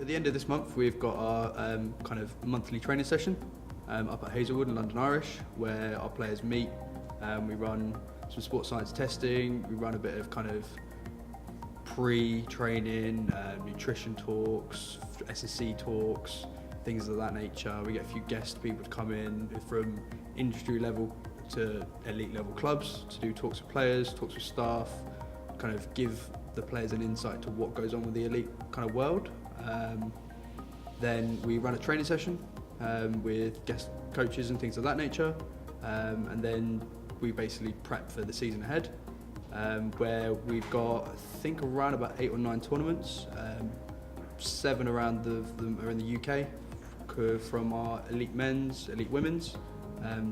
At the end of this month, we've got our kind of monthly training session up at Hazelwood in London Irish, where our players meet. We run some sports science testing, we run a bit of kind of pre-training, nutrition talks, S&C talks, things of that nature. We get a few guest people to come in from industry level to elite level clubs to do talks with players, talks with staff, kind of give the players an insight to what goes on with the elite kind of world. Then we run a training session with guest coaches and things of that nature, and then we basically prep for the season ahead, where we've got, I think, around about 8 or 9 tournaments, 7 around them are in the UK, from our elite men's, elite women's,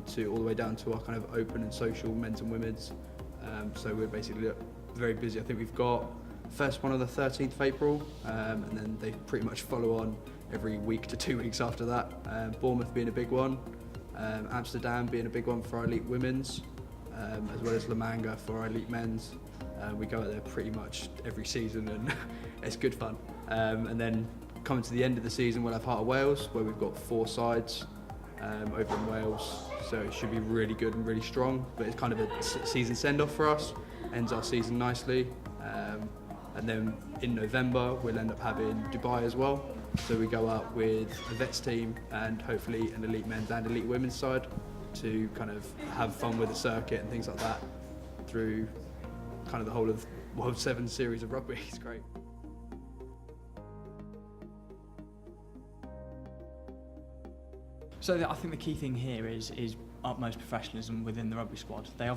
to all the way down to our kind of open and social men's and women's. So we're basically very busy. I think we've got first one on the 13th of April, and then they pretty much follow on every week to 2 weeks after that. Bournemouth being a big one, Amsterdam being a big one for our elite women's, as well as La Manga for our elite men's. We go out there pretty much every season, and it's good fun. And then coming to the end of the season, we'll have Heart of Wales, where we've got 4 sides over in Wales, so it should be really good and really strong. But it's kind of a season send-off for us, ends our season nicely. And then in November, we'll end up having Dubai as well. So we go out with a vets team and hopefully an elite men's and elite women's side to kind of have fun with the circuit and things like that through kind of the whole of World 7 series of rugby. It's great. So I think the key thing here is utmost professionalism within the rugby squad. They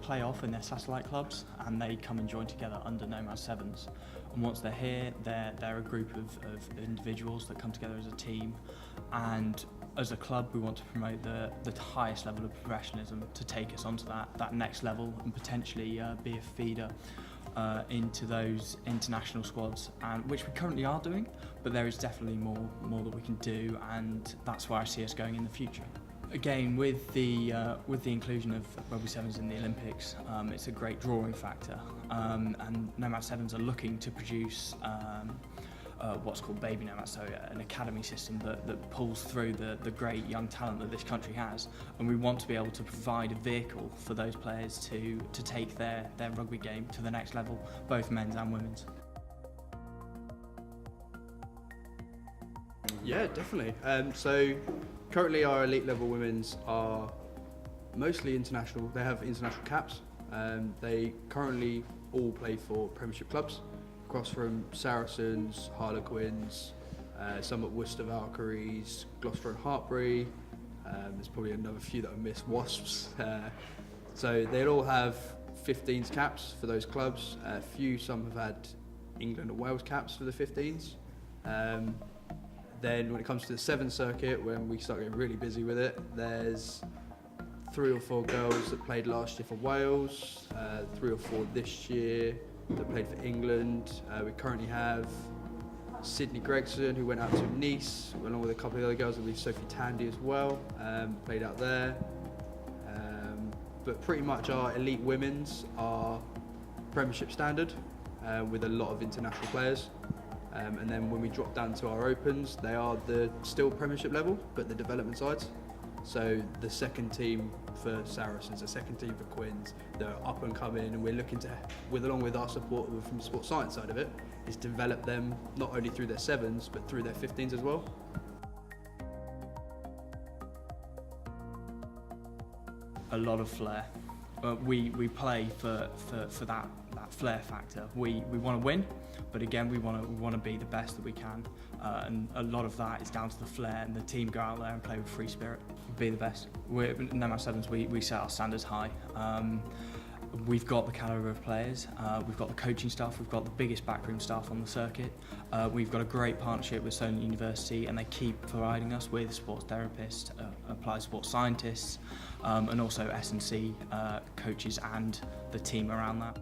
play off in their satellite clubs and they come and join together under Nomad 7s. And once they're here, they're a group of individuals that come together as a team. And as a club, we want to promote the highest level of professionalism to take us onto that next level and potentially be a feeder into those international squads, and which we currently are doing, but there is definitely more that we can do, and that's where I see us going in the future. Again, with the inclusion of rugby sevens in the Olympics, it's a great drawing factor, and Nomad sevens are looking to produce what's called baby Nomad, so an academy system that pulls through the great young talent that this country has, and we want to be able to provide a vehicle for those players to take their rugby game to the next level, both men's and women's. Yeah, definitely. So currently our elite level women's are mostly international. They have international caps. They currently all play for Premiership clubs, across from Saracens, Harlequins, some at Worcester Valkyries, Gloucester and Hartbury. There's probably another few that I missed, Wasps. So they'll all have 15s caps for those clubs. Some have had England and Wales caps for the 15s. Then when it comes to the 7 circuit, when we start getting really busy with it, there's 3 or 4 girls that played last year for Wales, 3 or 4 this year that played for England. We currently have Sydney Gregson, who went out to Nice, along with a couple of other girls. I believe Sophie Tandy as well, played out there. But pretty much our elite women's are Premiership standard, with a lot of international players. And then when we drop down to our opens, they are still Premiership level, but the development sides. So the second team for Saracens, the second team for Quins, they're up and coming, and we're looking to, along with our support from the sports science side of it, is develop them not only through their 7s, but through their 15s as well. A lot of flair. We play for that flair factor. We want to win, but again we want to be the best that we can, and a lot of that is down to the flair, and the team go out there and play with free spirit, be the best. We're Nomad Sevens. We set our standards high. We've got the calibre of players, we've got the coaching staff, we've got the biggest backroom staff on the circuit, we've got a great partnership with Solent University, and they keep providing us with sports therapists, applied sports scientists, and also S&C coaches and the team around that.